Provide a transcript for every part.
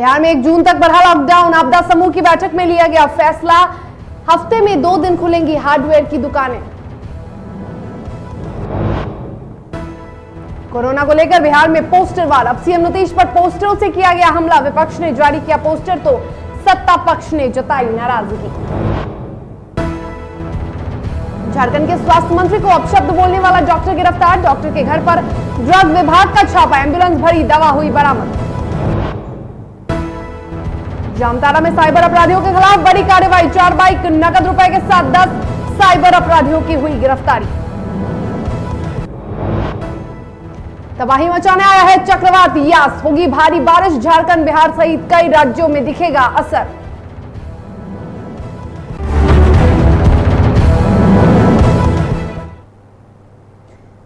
बिहार में 1 जून तक बढ़ा लॉकडाउन। आपदा समूह की बैठक में लिया गया फैसला। हफ्ते में 2 दिन खुलेंगी हार्डवेयर की दुकानें। कोरोना को लेकर बिहार में पोस्टर वार। अब सीएम नीतीश पर पोस्टरों से किया गया हमला। विपक्ष ने जारी किया पोस्टर तो सत्ता पक्ष ने जताई नाराजगी। झारखंड के स्वास्थ्य मंत्री को अपशब्द बोलने वाला डॉक्टर गिरफ्तार। डॉक्टर के घर पर ड्रग विभाग का छापा। एम्बुलेंस भरी दवा हुई बरामद। जामताड़ा में साइबर अपराधियों के खिलाफ बड़ी कार्रवाई। 4 बाइक नकद रुपए के साथ 10 साइबर अपराधियों की हुई गिरफ्तारी। तबाही मचाने आया है चक्रवात यास। होगी भारी बारिश। झारखंड, बिहार सहित कई राज्यों में दिखेगा असर।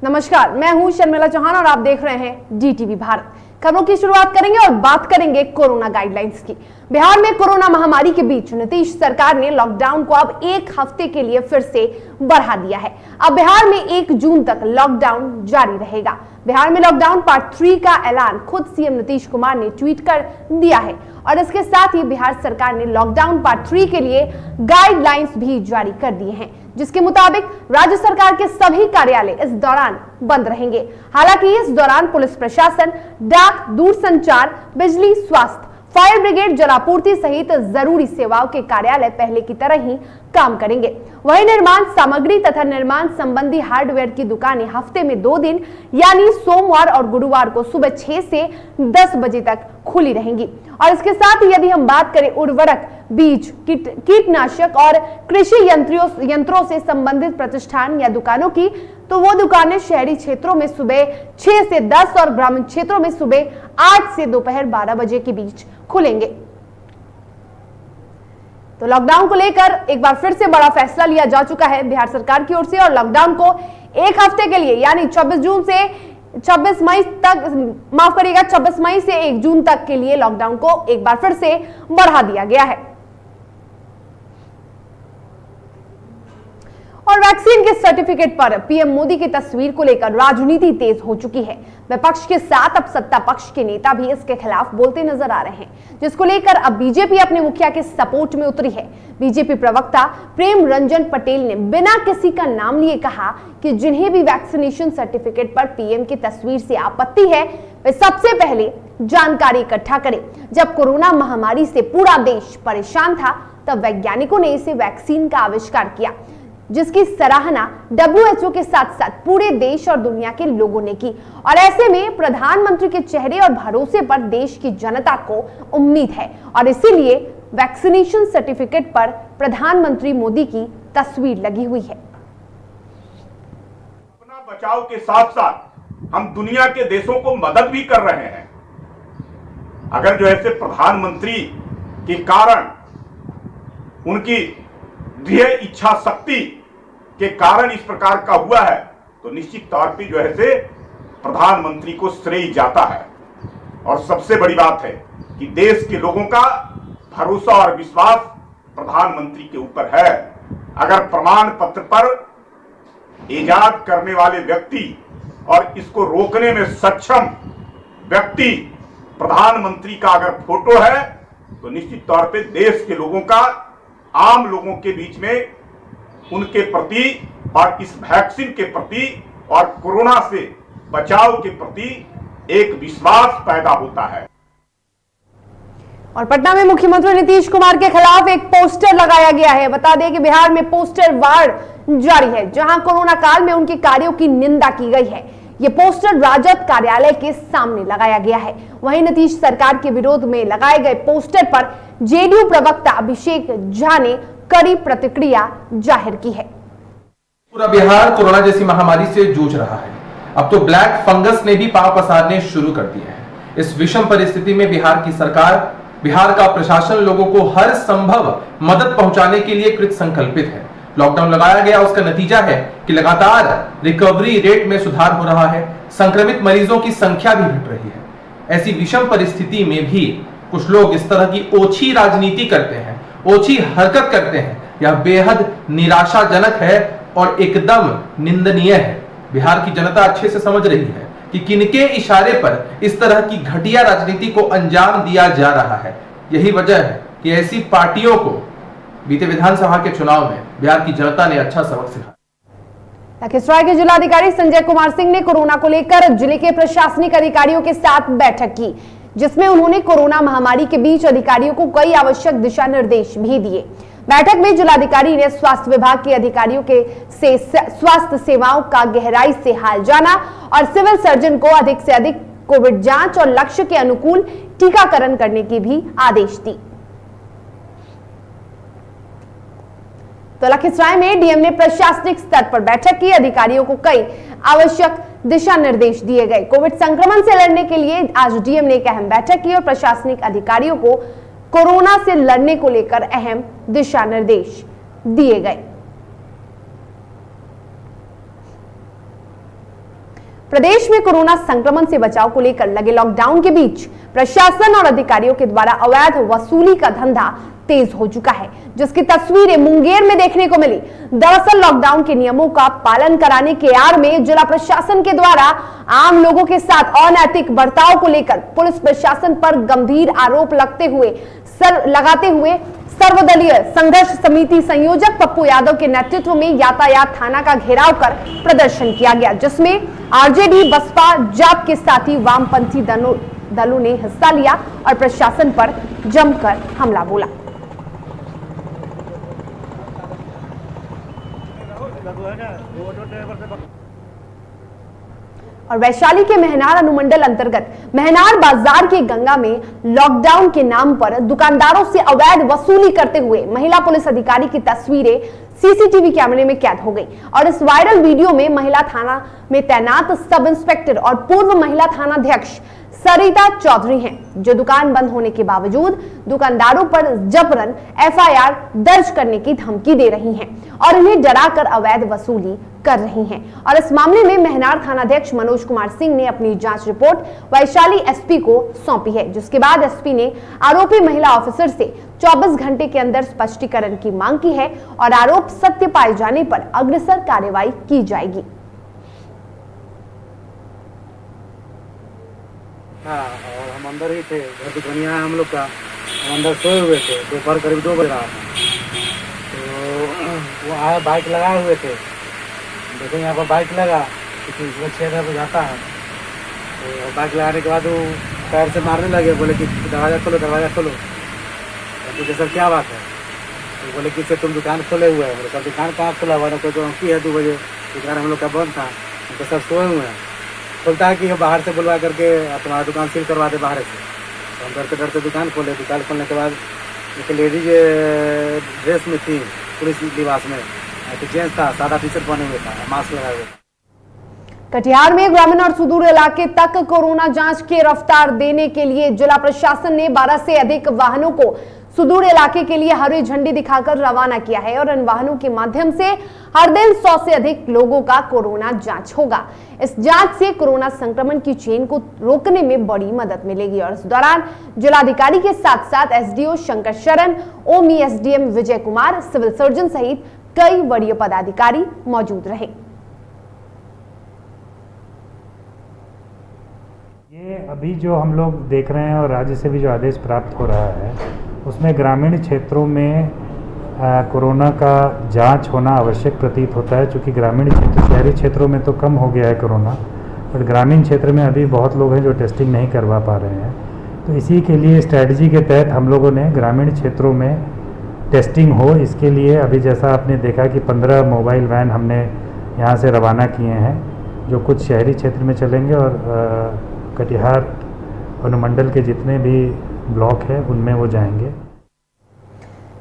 नमस्कार, मैं हूं शर्मिला चौहान और आप देख रहे हैं डीटीवी भारत। खबरों की शुरुआत करेंगे और बात करेंगे कोरोना गाइडलाइंस की। बिहार में कोरोना महामारी के बीच नीतीश सरकार ने लॉकडाउन को अब 1 हफ्ते के लिए फिर से बढ़ा दिया है। अब बिहार में 1 जून तक लॉकडाउन जारी रहेगा। बिहार में लॉकडाउन पार्ट 3 का ऐलान खुद सीएम नीतीश कुमार ने ट्वीट कर दिया है और इसके साथ ही बिहार सरकार ने लॉकडाउन पार्ट 3 के लिए गाइडलाइंस भी जारी कर दिए हैं, जिसके मुताबिक राज्य सरकार के सभी कार्यालय इस दौरान बंद रहेंगे। हालांकि इस दौरान पुलिस प्रशासन, डाक, दूरसंचार, बिजली, स्वास्थ्य, फायर ब्रिगेड, जलापूर्ति सहित जरूरी सेवाओं के कार्यालय पहले की तरह ही काम करेंगे। वहीं निर्माण सामग्री तथा निर्माण संबंधी हार्डवेयर की दुकानें हफ्ते में 2 दिन यानी सोमवार और गुरुवार को सुबह 6 से 10 बजे तक खुली रहेंगी। और इसके साथ ही यदि हम बात करें उर्वरक, बीज, कीटनाशक और कृषि यंत्रों से संबंधित प्रतिष्ठान या दुकानों की, तो वो दुकानें शहरी क्षेत्रों में सुबह 6 से 10 और ग्रामीण क्षेत्रों में सुबह 8 से दोपहर 12 बजे के बीच खुलेंगे। तो लॉकडाउन को लेकर एक बार फिर से बड़ा फैसला लिया जा चुका है बिहार सरकार की ओर से और लॉकडाउन को 1 हफ्ते के लिए यानी 26 मई तक, माफ करिएगा, 26 मई से 1 जून तक के लिए लॉकडाउन को एक बार फिर से बढ़ा दिया गया है। और वैक्सीन के सर्टिफिकेट पर पीएम मोदी की तस्वीर को लेकर राजनीति तेज हो चुकी है। विपक्ष के साथ अब सत्ता पक्ष के नेता भी इसके खिलाफ बोलते नजर आ रहे हैं, जिसको लेकर अब बीजेपी अपने मुखिया के सपोर्ट में उतरी है। बीजेपी प्रवक्ता प्रेम रंजन पटेल ने बिना किसी का नाम लिए कहा कि जिन्हें भी वैक्सीनेशन सर्टिफिकेट पर पीएम की तस्वीर से आपत्ति है, वे सबसे पहले जानकारी इकट्ठा करें। जब कोरोना महामारी से पूरा देश परेशान था, तब वैज्ञानिकों ने इसे वैक्सीन का आविष्कार किया, जिसकी सराहना WHO के साथ साथ पूरे देश और दुनिया के लोगों ने की। और ऐसे में प्रधानमंत्री के चेहरे और भरोसे पर देश की जनता को उम्मीद है और इसीलिए वैक्सीनेशन सर्टिफिकेट पर प्रधानमंत्री मोदी की तस्वीर लगी हुई है। अपना बचाव के साथ साथ हम दुनिया के देशों को मदद भी कर रहे हैं। अगर जो ऐसे प्रधानमंत्री के कारण, उनकी दृढ़ इच्छा शक्ति के कारण इस प्रकार का हुआ है, तो निश्चित तौर पे जो है से प्रधानमंत्री को श्रेय जाता है। और सबसे बड़ी बात है कि देश के लोगों का भरोसा और विश्वास प्रधानमंत्री के ऊपर है। अगर प्रमाण पत्र पर इजाद करने वाले व्यक्ति और इसको रोकने में सक्षम व्यक्ति प्रधानमंत्री का अगर फोटो है, तो निश्चित तौर पे देश के लोगों का, आम लोगों के बीच में उनके प्रति और इस वैक्सीन के प्रति और कोरोना से बचाव के प्रति एक विश्वास पैदा होता है। और पटना में मुख्यमंत्री नीतीश कुमार के खिलाफ एक पोस्टर लगाया गया है। बता दें कि बिहार में पोस्टर वार जारी है, जहां कोरोना काल में उनके कार्यों की निंदा की गई है। ये पोस्टर राजद कार्यालय के सामने लगाया गया है। वहीं नीतीश सरकार के विरोध में लगाए गए पोस्टर पर जेडीयू प्रवक्ता अभिषेक झा ने कड़ी प्रतिक्रिया जाहिर की है। पूरा बिहार कोरोना जैसी महामारी से जूझ रहा है। अब तो ब्लैक फंगस ने भी पांव पसारने शुरू कर दिए हैं। इस विषम परिस्थिति में बिहार की सरकार, बिहार का प्रशासन लोगों को हर संभव मदद पहुंचाने के लिए कृत संकल्पित है। लॉकडाउन लगाया गया, उसका नतीजा है कि लगातार रिकवरी रेट में सुधार हो रहा है, संक्रमित मरीजों की संख्या भी घट रही है। ऐसी विषम परिस्थिति में भी कुछ लोग इस तरह की ओछी राजनीति करते हैं, ओछी हरकत करते हैं। यह बेहद निराशाजनक है और एकदम निंदनीय है। बिहार की जनता अच्छे से समझ रही है कि किनके इशारे पर इस तरह की घटिया राजनीति को अंजाम दिया जा रहा है। यही वजह है कि ऐसी पार्टियों को बीते विधानसभा के चुनाव में बिहार की जनता ने अच्छा सबक सिखाया। लखीसराय के जिलाधिकारी संजय कुमार सिंह ने कोरोना को लेकर जिले के प्रशासनिक अधिकारियों के साथ बैठक की, जिसमें उन्होंने कोरोना महामारी के बीच अधिकारियों को कई आवश्यक दिशा निर्देश भी दिए। बैठक में जिलाधिकारी ने स्वास्थ्य विभाग के अधिकारियों से स्वास्थ्य सेवाओं का गहराई से हाल जाना और सिविल सर्जन को अधिक से अधिक कोविड जांच और लक्ष्य के अनुकूल टीकाकरण करने की भी आदेश दी। तो लखीसराय में डीएम ने प्रशासनिक स्तर पर बैठक की, अधिकारियों को कई आवश्यक दिशा निर्देश दिए गए। कोविड संक्रमण से लड़ने के लिए आज डीएम ने एक अहम बैठक की और प्रशासनिक अधिकारियों को कोरोना से लड़ने को लेकर अहम दिशा निर्देश दिए गए। प्रदेश में कोरोना संक्रमण से बचाव को लेकर लगे लॉकडाउन के बीच प्रशासन और अधिकारियों के द्वारा अवैध वसूली का धंधा तेज हो चुका है, जिसकी तस्वीरें मुंगेर में देखने को मिली। दरअसल लॉकडाउन के नियमों का पालन कराने के आड़ में जिला प्रशासन के द्वारा आम लोगों के साथ अनैतिक बर्ताव को लेकर पुलिस प्रशासन पर गंभीर आरोप लगाते हुए सर्वदलीय संघर्ष समिति संयोजक पप्पू यादव के नेतृत्व में यातायात थाना का घेराव कर प्रदर्शन किया गया, जिसमें आरजेडी, बसपा, जाप के साथ ही वामपंथी दलों ने हिस्सा लिया और प्रशासन पर जमकर हमला बोला। और वैशाली के मेहनार अनुमंडल अंतर्गत मेहनार बाजार के गंगा में लॉकडाउन के नाम पर दुकानदारों से अवैध वसूली करते हुए महिला पुलिस अधिकारी की तस्वीरें सीसीटीवी कैमरे में कैद हो गई। और इस वायरल वीडियो में महिला थाना में तैनात सब इंस्पेक्टर और पूर्व महिला थानाध्यक्ष सरिता चौधरी हैं, जो दुकान बंद होने के बावजूद दुकानदारों पर जबरन एफआईआर दर्ज करने की धमकी दे रही हैं और इन्हें डराकर अवैध वसूली कर रही हैं। और इस मामले में मेहनार थानाध्यक्ष मनोज कुमार सिंह ने अपनी जांच रिपोर्ट वैशाली एसपी को सौंपी है, जिसके बाद एसपी ने आरोपी महिला ऑफिसर से 24 घंटे के अंदर स्पष्टीकरण की मांग की है और आरोप सत्य पाए जाने पर अग्रसर कार्रवाई की जाएगी। हाँ, और हम अंदर ही थे, घर दुकानिया हम लोग का, हम अंदर सोए हुए थे। दोपहर करीब 2 बज रहा था, तो वो आए, बाइक लगाए हुए थे। देखें यहाँ पर बाइक लगा, क्योंकि इसमें 6 बुझाता है। तो बाइक लगाने के बाद वो पैर से मारने लगे, बोले कि दरवाज़ा खोलो, दरवाज़ा खोलो। तो सर क्या बात है? तो बोले कि से तुम दुकान खोले हुए हैं। बोले सर दुकान कहाँ खोला हुआ? कोई तो की है 2 बजे दुकान हम लोग का बंद था। तो सर सोए हुए हैं। बोलता है कि बाहर से बुलवा करके तुम्हारा दुकान सील करवा दे बाहर से। तो हम डरते डरते दुकान खोले। दुकान खोलने के बाद एक लेडीज ड्रेस में थी, पुलिस लिबास में, तो जेंट्स था, सादा टी-शर्ट पहने हुए था, मास्क लगाए हुए। कटिहार में ग्रामीण और सुदूर इलाके तक कोरोना जांच की रफ्तार देने के लिए जिला प्रशासन ने 12 से अधिक वाहनों को सुदूर इलाके के लिए हरी झंडी दिखाकर रवाना किया है और इन वाहनों के माध्यम से हर दिन 100 से अधिक लोगों का कोरोना जांच होगा। इस जांच से कोरोना संक्रमण की चेन को रोकने में बड़ी मदद मिलेगी। और इस दौरान जिलाधिकारी के साथ साथ एसडीओ शंकर शरण, ओमी, SDM Vijay Kumar, civil surgeon सहित कई वरीय पदाधिकारी मौजूद रहे। ये अभी जो हम लोग देख रहे हैं और राज्य से भी जो आदेश प्राप्त हो रहा है, उसमें ग्रामीण क्षेत्रों में कोरोना का जांच होना आवश्यक प्रतीत होता है, क्योंकि ग्रामीण क्षेत्र, शहरी क्षेत्रों में तो कम हो गया है कोरोना, बट ग्रामीण क्षेत्र में अभी बहुत लोग हैं जो टेस्टिंग नहीं करवा पा रहे हैं। तो इसी के लिए स्ट्रैटेजी के तहत हम लोगों ने ग्रामीण क्षेत्रों में टेस्टिंग हो, इसके लिए अभी जैसा आपने देखा कि 15 मोबाइल वैन हमने यहाँ से रवाना किए हैं, जो कुछ शहरी क्षेत्र में चलेंगे और कटिहार अनुमंडल के जितने भी ब्लॉक है उनमें वो जाएंगे।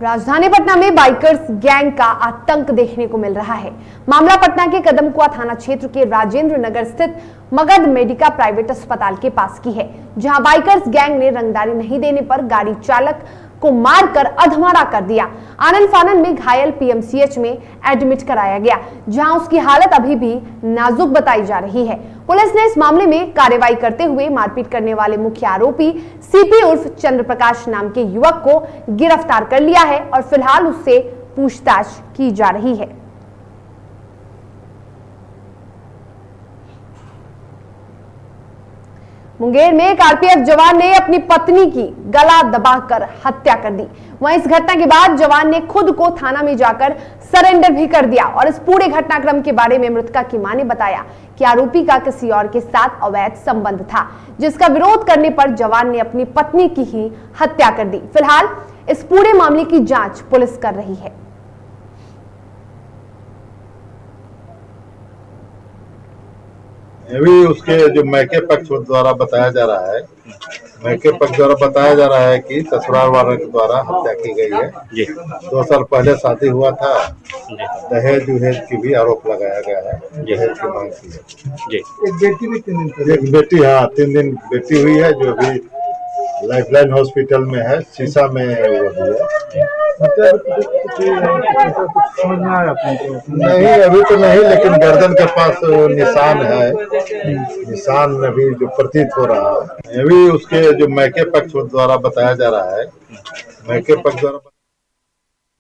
राजधानी पटना में बाइकर्स गैंग का आतंक देखने को मिल रहा है। मामला पटना के कदमकुआ थाना क्षेत्र के राजेंद्र नगर स्थित मगध मेडिका प्राइवेट अस्पताल के पास की है, जहां बाइकर्स गैंग ने रंगदारी नहीं देने पर गाड़ी चालक को मारकर अधमरा कर दिया। आनन फानन में घायल पीएमसीएच में एडमिट कराया गया, जहां उसकी हालत अभी भी नाजुक बताई जा रही है। पुलिस ने इस मामले में कार्रवाई करते हुए मारपीट करने वाले मुख्य आरोपी सीपी उर्फ चंद्र प्रकाश नाम के युवक को गिरफ्तार कर लिया है और फिलहाल उससे पूछताछ की जा रही है। मुंगेर में एक आरपीएफ जवान ने अपनी पत्नी की गला दबाकर हत्या कर दी। वहीं इस घटना के बाद जवान ने खुद को थाना में जाकर सरेंडर भी कर दिया और इस पूरे घटनाक्रम के बारे में मृतका की मां ने बताया कि आरोपी का किसी और के साथ अवैध संबंध था, जिसका विरोध करने पर जवान ने अपनी पत्नी की ही हत्या कर दी। फिलहाल इस पूरे मामले की जांच पुलिस कर रही है। अभी उसके जो मैके पक्ष द्वारा बताया जा रहा है, कि ससुराल वालों के द्वारा हत्या की गई है। 2 साल पहले शादी हुआ था। दहेज उहेज की भी आरोप लगाया गया है। दहेज की मांग की है। एक बेटी भी 3 दिन, एक बेटी 3 दिन बेटी हुई है, जो अभी लाइफलाइन हॉस्पिटल में है, शीशा में वो भी है। नहीं अभी तो नहीं, लेकिन गर्दन के पास निशान है, निशान अभी जो प्रतीत हो रहा है। अभी उसके जो मैके पक्ष द्वारा बताया जा रहा है,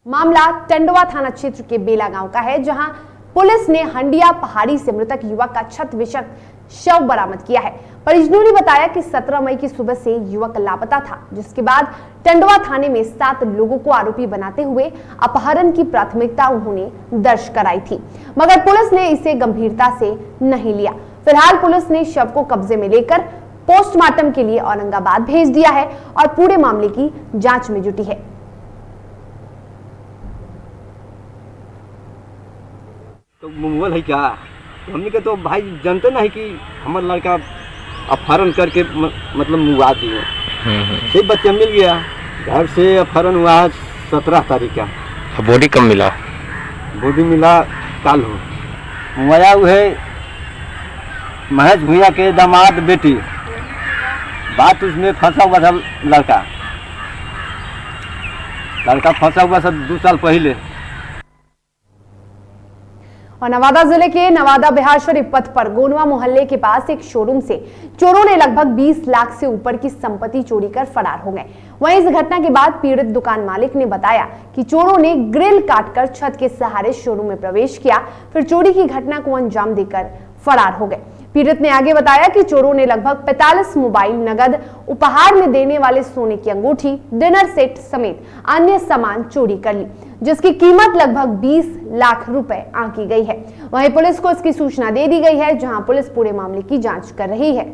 मामला टंडवा थाना क्षेत्र के बेला गांव का है, जहां पुलिस ने हंडिया पहाड़ी से मृतक युवक का छत विषक शव बरामद किया है। परिजनों ने बताया कि 17 मई की सुबह से युवक लापता था, जिसके बाद टंडवा थाने में 7 लोगों को आरोपी बनाते हुए अपहरण की प्राथमिकता उन्होंने दर्ज कराई थी, मगर पुलिस ने इसे गंभीरता से नहीं लिया। फिलहाल पुलिस ने शव को कब्जे में लेकर पोस्टमार्टम के लिए औरंगाबाद भेज दिया है और पूरे मामले की जांच में जुटी है। तो मोबाइल है क्या, हमने के तो भाई जानते नहीं कि हमारा लड़का अपहरण करके मतलब मुआ दिए। एक बच्चा मिल गया, घर से अपहरण हुआ 17 तारीख का। बॉडी कब मिला? बॉडी मिला कल हो। मुआया हुए महेश भैया के दामाद बेटी, बात उसमें फंसा हुआ था। लड़का फंसा हुआ था 2 साल पहले। और नवादा जिले के नवादा बिहार शरीफ पथ पर गोनवा मोहल्ले के पास एक शोरूम से चोरों ने लगभग 20 लाख से ऊपर की संपत्ति चोरी कर फरार हो गए। वहीं इस घटना के बाद पीड़ित दुकान मालिक ने बताया कि चोरों ने ग्रिल काटकर छत के सहारे शोरूम में प्रवेश किया, फिर चोरी की घटना को अंजाम देकर फरार हो गए। पीड़ित ने आगे बताया कि चोरों ने लगभग 45 मोबाइल, नगद, उपहार में देने वाले सोने की अंगूठी, डिनर सेट समेत अन्य सामान चोरी कर ली, जिसकी कीमत लगभग 20 लाख रुपए आंकी गई है। वहीं पुलिस को इसकी सूचना दे दी गई है, जहां पुलिस पूरे मामले की जांच कर रही है।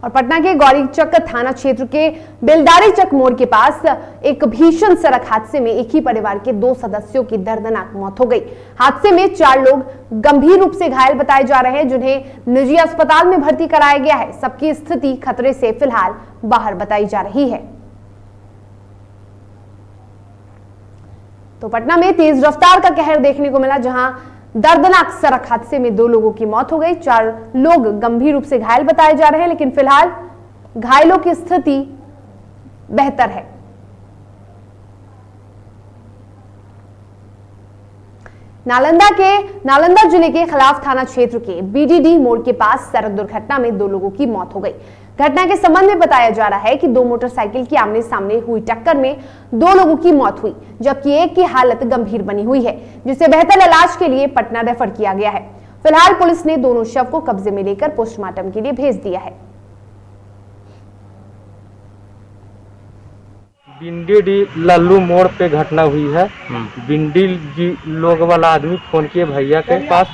और पटना के गौरीचक थाना क्षेत्र के बेलदारी चक मोड़ के पास एक भीषण सड़क हादसे में एक ही परिवार के 2 सदस्यों की दर्दनाक मौत हो गई। हादसे में 4 लोग गंभीर रूप से घायल बताए जा रहे हैं, जिन्हें निजी अस्पताल में भर्ती कराया गया है। सबकी स्थिति खतरे से फिलहाल बाहर बताई जा रही है। तो पटना में तेज रफ्तार का कहर देखने को मिला, जहां दर्दनाक सड़क हादसे में 2 लोगों की मौत हो गई। 4 लोग गंभीर रूप से घायल बताए जा रहे हैं, लेकिन फिलहाल घायलों की स्थिति बेहतर है। नालंदा जिले के खिलाफ थाना क्षेत्र के बीडीडी मोड़ के पास सड़क दुर्घटना में 2 लोगों की मौत हो गई। घटना के संबंध में बताया जा रहा है कि 2 मोटरसाइकिल की आमने सामने हुई टक्कर में 2 लोगों की मौत हुई, जबकि एक की हालत गंभीर बनी हुई है, जिसे बेहतर इलाज के लिए पटना रेफर किया गया है। फिलहाल पुलिस ने दोनों शव को कब्जे में लेकर पोस्टमार्टम के लिए भेज दिया है। बिंडी लल्लू मोड़ पे घटना हुई है। बिंडी जी लोग वाला आदमी फोन किए भैया के पास,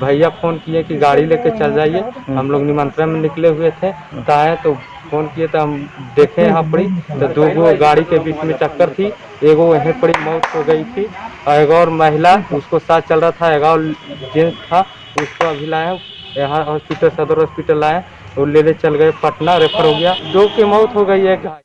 भैया फोन किए कि गाड़ी लेके चल जाइए। हम लोग निमंत्रण में निकले हुए थे, तो फोन किए तो हम देखे यहाँ पड़ी तो 2 गाड़ी के बीच में टक्कर थी। एगो वहीं पड़ी मौत हो गई थी और एक और महिला उसको साथ चल रहा था, एक और जेंट्स था, उसको अभी लाए यहाँ हॉस्पिटल, सदर हॉस्पिटल लाए और ले चल गए पटना, रेफर हो गया। 2 की मौत हो गई है।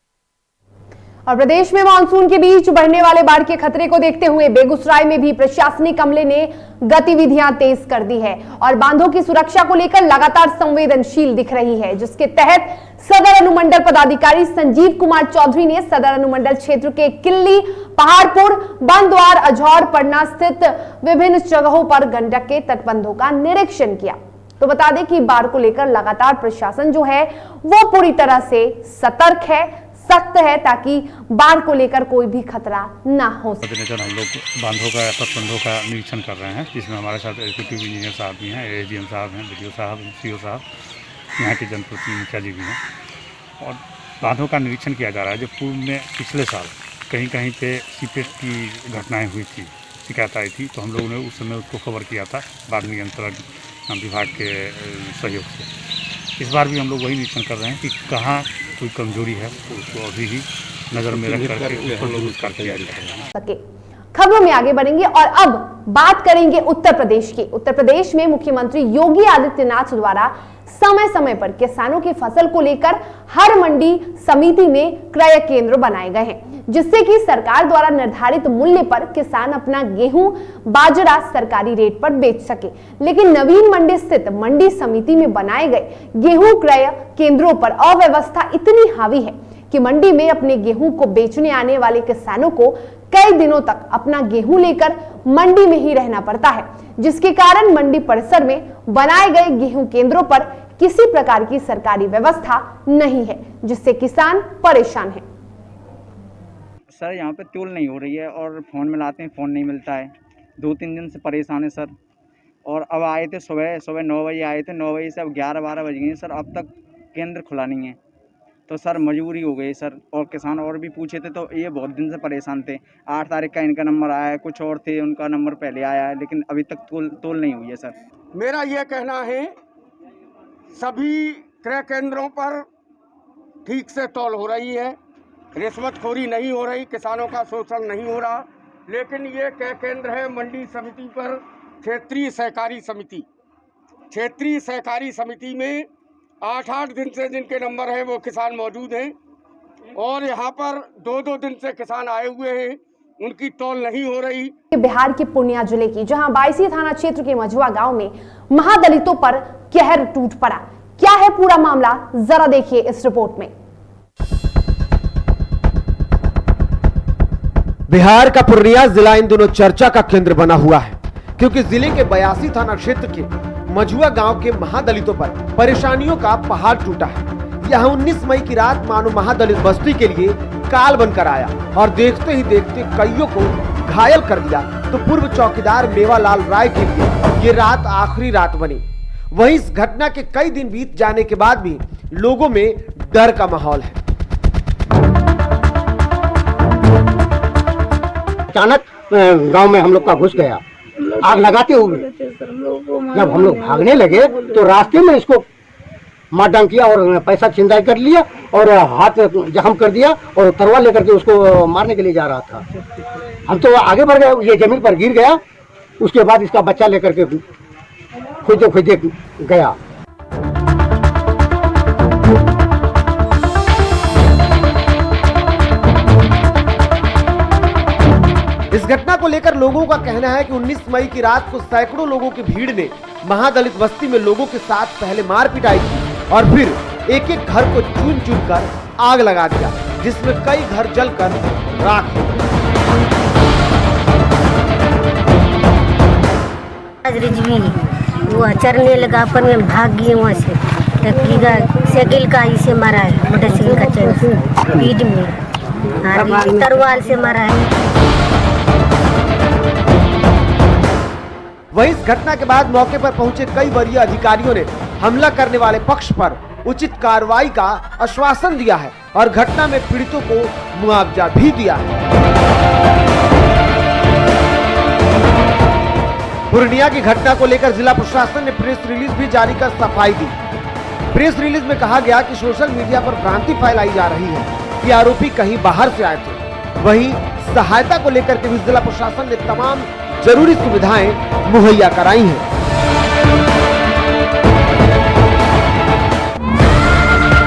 और प्रदेश में मानसून के बीच बढ़ने वाले बाढ़ के खतरे को देखते हुए बेगूसराय में भी प्रशासनिक अमले ने गतिविधियां तेज कर दी है और बांधों की सुरक्षा को लेकर लगातार संवेदनशील दिख रही है, जिसके तहत सदर अनुमंडल पदाधिकारी संजीव कुमार चौधरी ने सदर अनुमंडल क्षेत्र के किल्ली, पहाड़पुर, बंदवार, अजौर, पटना स्थित विभिन्न जगहों पर गंडक के तटबंधों का निरीक्षण किया। तो बता दें कि बाढ़ को लेकर लगातार प्रशासन जो है वो पूरी तरह से सतर्क है, सख्त है ताकि बाढ़ को लेकर कोई भी खतरा ना हो सके। मद्देनजर हम लोग बांधों का तटबंधों का निरीक्षण कर रहे हैं। इसमें हमारे साथ एग्जीक्यूटिव इंजीनियर साहब भी हैं, एडीएम साहब हैं, बीडीओ साहब, सीओ साहब, यहाँ के जनप्रतिनिधि मुखिया जी भी हैं और बांधों का निरीक्षण किया जा रहा है। जो पूर्व में पिछले साल कहीं कहीं पे सीपेज की घटनाएँ हुई थी, शिकायत आई थी, तो हम लोगों ने उस समय उसको कवर किया था बाढ़ नियंत्रण विभाग के सहयोग से। इस बार भी हम लोग वही निरीक्षण कर रहे हैं कि कहाँ कोई कमजोरी है तो उसको अभी ही नज़र में रख करके उस पर जरूर कार्य किया जाएगा। खबरों में आगे बढ़ेंगे और अब बात करेंगे उत्तर प्रदेश की। उत्तर प्रदेश में मुख्यमंत्री योगी आदित्यनाथ द्वारा समय समय पर किसानों की फसल को लेकर हर मंडी समिति में क्रय केंद्र बनाए गए हैं, जिससे कि सरकार द्वारा निर्धारित मूल्य पर किसान अपना गेहूं, बाजरा सरकारी रेट पर बेच सके। लेकिन नवीन मंडी स्थित मंडी समिति में बनाए गए गेहूं क्रय केंद्रों पर अव्यवस्था इतनी हावी है कि मंडी में अपने गेहूं को बेचने आने वाले किसानों को कई दिनों तक अपना गेहूं लेकर मंडी में ही रहना पड़ता है, जिसके कारण मंडी परिसर में बनाए गए गेहूं केंद्रों पर किसी प्रकार की सरकारी व्यवस्था नहीं है, जिससे किसान परेशान हैं। सर यहाँ पे तौल नहीं हो रही है और फ़ोन मिलाते हैं, फ़ोन नहीं मिलता है। 2-3 दिन से परेशान है सर। और अब आए थे सुबह 9 बजे आए थे, 9 बजे से अब 11-12 बज गए हैं सर, अब तक केंद्र खुला नहीं है। तो सर मजबूरी हो गई सर। और किसान और भी पूछे थे तो ये बहुत दिन से परेशान थे। 8 तारीख का इनका नंबर आया है, कुछ और थे उनका नंबर पहले आया है, लेकिन अभी तक तौल नहीं हुई है सर। मेरा यह कहना है सभी क्रय केंद्रों पर ठीक से तौल हो रही है, रिश्वतखोरी नहीं हो रही, किसानों का शोषण नहीं हो रहा। लेकिन ये क्रय केंद्र है मंडी समिति पर क्षेत्रीय सहकारी समिति। क्षेत्रीय सहकारी समिति में 8-8 दिन से जिनके नंबर हैं वो किसान मौजूद हैं और यहाँ पर 2-2 दिन से किसान आए हुए हैं, उनकी तौल नहीं हो रही। बिहार के पूर्णिया जिले की जहां 22 थाना क्षेत्र के मझुआ गांव में महादलितों पर कहर टूट पड़ा। क्या है पूरा मामला, जरा देखिए इस रिपोर्ट में। बिहार का पूर्णिया जिला इन दिनों चर्चा का केंद्र बना हुआ है, क्योंकि जिले के 82 थाना क्षेत्र के मझुआ गांव के महादलितों पर परेशानियों का पहाड़ टूटा है। यहां 19 मई की रात मानो महादलित बस्ती के लिए काल बनकर आया और देखते ही देखते कईयों को घायल कर दिया। तो पूर्व चौकीदार मेवालाल राय के लिए ये रात आखिरी रात बनी। वहीं इस घटना के कई दिन बीत जाने के बाद भी लोगों में डर का माहौल है। अचानक गांव में हम लोग का घुस गया आग लगाते हुए। जब हम लोग भागने लगे तो रास्ते में इसको मारडांग किया और पैसा छिनताई कर लिया और हाथ जख्म कर दिया और तलवार लेकर के उसको मारने के लिए जा रहा था। हम तो आगे बढ़ गए, ये जमीन पर गिर गया। उसके बाद इसका बच्चा लेकर के खुद गया। इस घटना को लेकर लोगों का कहना है कि 19 मई की रात को सैकड़ों लोगों की भीड़ ने महादलित बस्ती में लोगों के साथ पहले मार पिटाई की और फिर एक एक घर को चुन चुन कर आग लगा दिया, जिसमें कई घर जलकर राख हो गए। वो चरने लगा, अपन में भाग गए वहाँ से। साइकिल का इसे मारा है, मोटरसाइकिल का चैन स्पीड में तरवाल से मारा है। वहीं इस घटना के बाद मौके पर पहुंचे कई वरीय अधिकारियों ने हमला करने वाले पक्ष पर उचित कार्रवाई का आश्वासन दिया है और घटना में पीड़ितों को मुआवजा भी दिया है। पूर्णिया की घटना को लेकर जिला प्रशासन ने प्रेस रिलीज भी जारी कर सफाई दी। प्रेस रिलीज में कहा गया कि सोशल मीडिया पर भ्रांति फैलाई जा रही है कि आरोपी कहीं बाहर से आए थे। वहीं सहायता को लेकर के भी जिला प्रशासन ने तमाम जरूरी सुविधाएं मुहैया कराई हैं।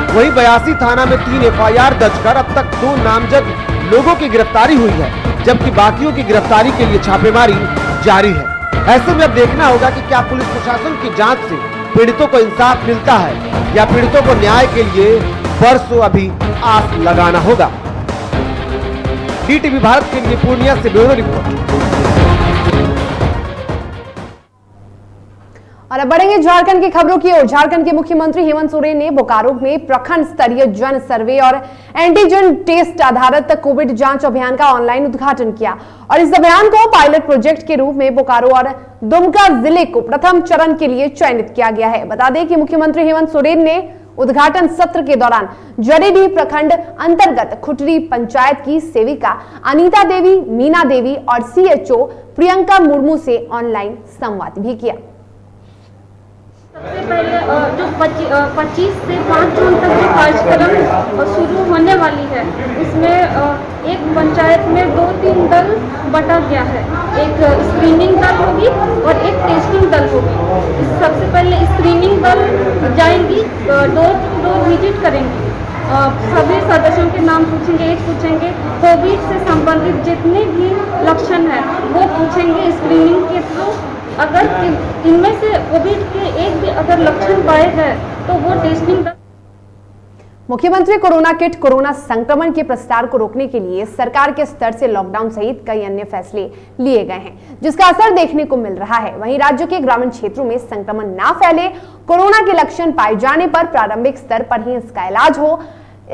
वहीं 82 थाना में 3 FIR दर्ज कर अब तक 2 नामजद लोगों की गिरफ्तारी हुई है, जबकि बाकियों की गिरफ्तारी के लिए छापेमारी जारी है। ऐसे में अब देखना होगा कि क्या पुलिस प्रशासन की जांच से पीड़ितों को इंसाफ मिलता है या पीड़ितों को न्याय के लिए बरसों अभी आस लगाना होगा। DTV भारत के लिए पूर्णिया से ब्यूरो रिपोर्ट। और और अब बढ़ेंगे झारखंड की खबरों की ओर। झारखंड के मुख्यमंत्री हेमंत सोरेन ने बोकारो में प्रखंड स्तरीय जन सर्वे और एंटीजन टेस्ट आधारित कोविड जांच अभियान का ऑनलाइन उद्घाटन किया और इस अभियान को पायलट प्रोजेक्ट के रूप में बोकारो और दुमका जिले को प्रथम चरण के लिए चयनित किया गया है। बता दें कि मुख्यमंत्री हेमंत सोरेन ने उद्घाटन सत्र के दौरान जरीडीह प्रखंड अंतर्गत खुटरी पंचायत की सेविका अनीता देवी, मीना देवी और सीएचओ प्रियंका मुर्मू से ऑनलाइन संवाद भी किया। सबसे पहले जो 25 से 5 जून तक जो कार्यक्रम शुरू होने वाली है, उसमें एक पंचायत में 2-3 दल बटा गया है। एक स्क्रीनिंग दल होगी और एक टेस्टिंग दल होगी। सबसे पहले स्क्रीनिंग दल जाएंगी, डोर टू डोर विजिट करेंगी, सभी सदस्यों के नाम पूछेंगे, एज पूछेंगे, कोविड से संबंधित जितने भी लक्षण हैं वो पूछेंगे स्क्रीनिंग के थ्रू। अगर इनमें से कोविड के एक भी अगर लक्षण पाए गए तो वो टेस्टिंग। मुख्यमंत्री कोरोना किट कोरोना संक्रमण के प्रसार को रोकने के लिए सरकार के स्तर से लॉकडाउन सहित कई अन्य फैसले लिए गए हैं, जिसका असर देखने को मिल रहा है। वहीं राज्य के ग्रामीण क्षेत्रों में संक्रमण ना फैले, कोरोना के लक्षण पाए जाने पर प्रारंभिक स्तर पर ही इसका इलाज हो,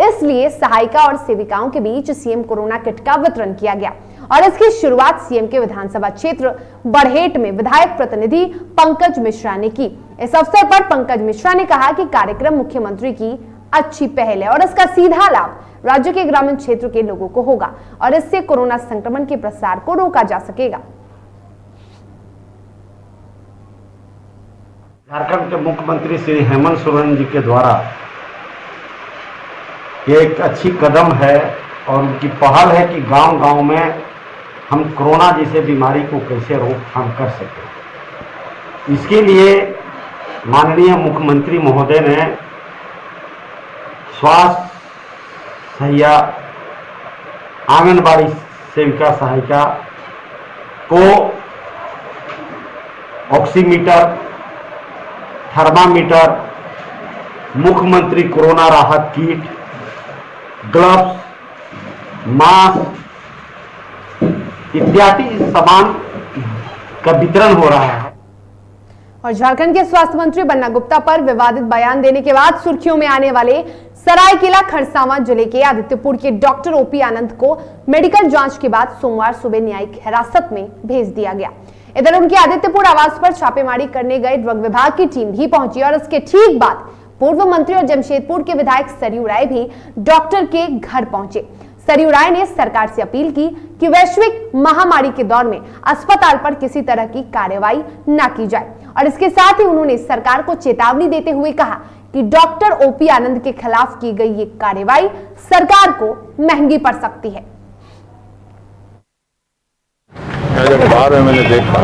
इसलिए सहायिका और सेविकाओं के बीच सीएम कोरोना किट का वितरण किया गया और इसकी शुरुआत सीएम के विधानसभा क्षेत्र बढ़ेट में विधायक प्रतिनिधि पंकज मिश्रा ने की। इस अवसर पर पंकज मिश्रा ने कहा कि कार्यक्रम मुख्यमंत्री की अच्छी पहल है और इसका सीधा लाभ राज्य के ग्रामीण क्षेत्र के लोगों को होगा और इससे कोरोना संक्रमण के प्रसार को रोका जा सकेगा। झारखंड के मुख्यमंत्री श्री हेमंत सोरेन जी के द्वारा ये एक अच्छी कदम है और उनकी पहल है कि गांव-गांव में हम कोरोना जैसे बीमारी को कैसे रोकथाम कर सकें। इसके लिए माननीय मुख्यमंत्री महोदय ने स्वास्थ्य सहायिका, आंगनबाड़ी सेविका सहायिका को ऑक्सीमीटर, थर्मामीटर, मुख्यमंत्री कोरोना राहत किट, ग्लव्स, मास्क इत्यादि सामान का वितरण हो रहा है। और झारखंड के स्वास्थ्य मंत्री बन्ना गुप्ता पर विवादित बयान देने के बाद सुर्खियों में आने वाले सरायकेला खरसावां जिले के आदित्यपुर के डॉक्टर ओपी आनंद को मेडिकल जांच के बाद सोमवार सुबह न्यायिक हिरासत में भेज दिया गया। इधर उनके आदित्यपुर आवास पर छापेमारी करने गए ड्रग विभाग की टीम भी पहुंची और इसके ठीक बाद पूर्व मंत्री और जमशेदपुर के विधायक सरयू राय भी डॉक्टर के घर पहुंचे। सरयू राय ने सरकार से अपील की कि वैश्विक महामारी के दौर में अस्पताल पर किसी तरह की कार्रवाई न की जाए और इसके साथ ही उन्होंने सरकार को चेतावनी देते हुए कहा कि डॉक्टर ओपी आनंद के खिलाफ की गई ये कार्रवाई सरकार को महंगी पड़ सकती है। जब बाद में मैंने देखा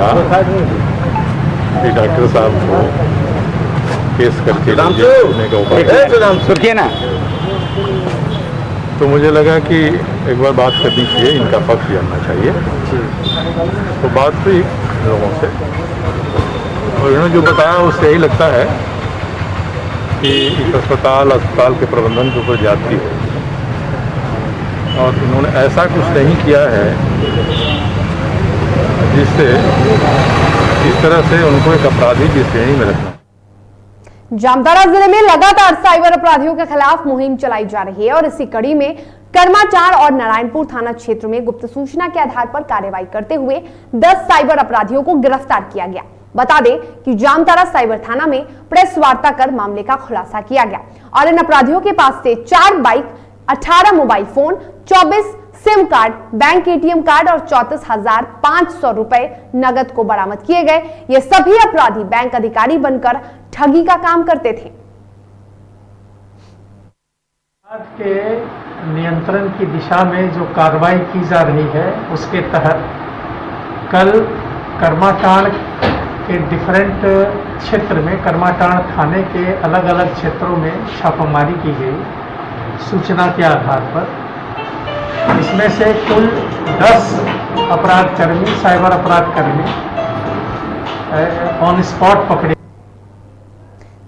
कि डॉक्टर साहब को केस करके ना, तो मुझे लगा कि एक बार बात करनी चाहिए, इनका पक्ष जानना चाहिए। तो बात हुई लोगों से और इन्होंने जो बताया उससे यही लगता है कि इस अस्पताल के प्रबंधन के ऊपर ज्यादती है और इन्होंने ऐसा कुछ नहीं किया है जिससे इस तरह से उनको एक अपराधी की श्रेणी में रखना। जामताड़ा जिले में लगातार साइबर अपराधियों के खिलाफ मुहिम चलाई जा रही है और इसी कड़ी में कर्माचार और नारायणपुर थाना क्षेत्र में गुप्त सूचना के आधार पर कार्रवाई करते हुए 10 साइबर अपराधियों को गिरफ्तार किया गया। बता दें कि जामताड़ा साइबर थाना में प्रेस वार्ता कर मामले का खुलासा किया गया और इन अपराधियों के पास से 4 bike, 18 mobile phone, 24 SIM card, bank ATM card और 34,500 रुपए नगद को बरामद किए गए। ये सभी अपराधी बैंक अधिकारी बनकर ठगी का काम करते थे। अपराध के नियंत्रण की दिशा में जो कार्रवाई की जा रही है उसके तहत कल कर्माटांड़ के डिफरेंट क्षेत्र में, कर्माटांड़ थाने के अलग अलग क्षेत्रों में छापामारी की गई सूचना के आधार पर। इसमें से कुल 10 अपराधकर्मी, साइबर अपराधकर्मी ऑन स्पॉट पकड़े।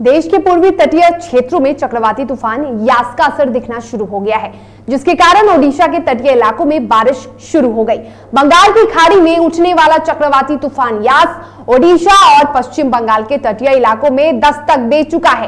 देश के पूर्वी तटीय क्षेत्रों में चक्रवाती तूफान यास का असर दिखना शुरू हो गया है, जिसके कारण ओडिशा के तटीय इलाकों में बारिश शुरू हो गई। बंगाल की खाड़ी में उठने वाला चक्रवाती तूफान यास ओडिशा और पश्चिम बंगाल के तटीय इलाकों में दस्तक दे चुका है।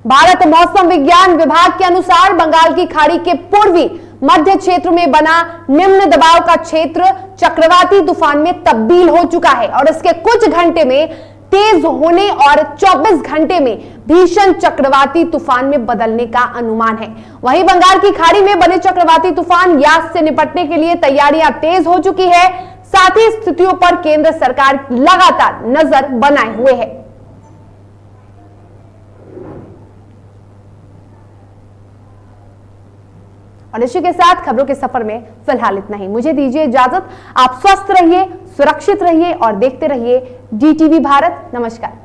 भारत मौसम विज्ञान विभाग के अनुसार बंगाल की खाड़ी के पूर्वी मध्य क्षेत्र में बना निम्न दबाव का क्षेत्र चक्रवाती तूफान में तब्दील हो चुका है और इसके कुछ घंटे में तेज होने और 24 घंटे में भीषण चक्रवाती तूफान में बदलने का अनुमान है। वहीं बंगाल की खाड़ी में बने चक्रवाती तूफान यास से निपटने के लिए तैयारियां तेज हो चुकी है। साथ ही स्थितियों पर केंद्र सरकार लगातार नजर बनाए हुए है। और इसी के साथ खबरों के सफर में फिलहाल इतना ही। मुझे दीजिए इजाजत। आप स्वस्थ रहिए, सुरक्षित रहिए और देखते रहिए DTV भारत। नमस्कार।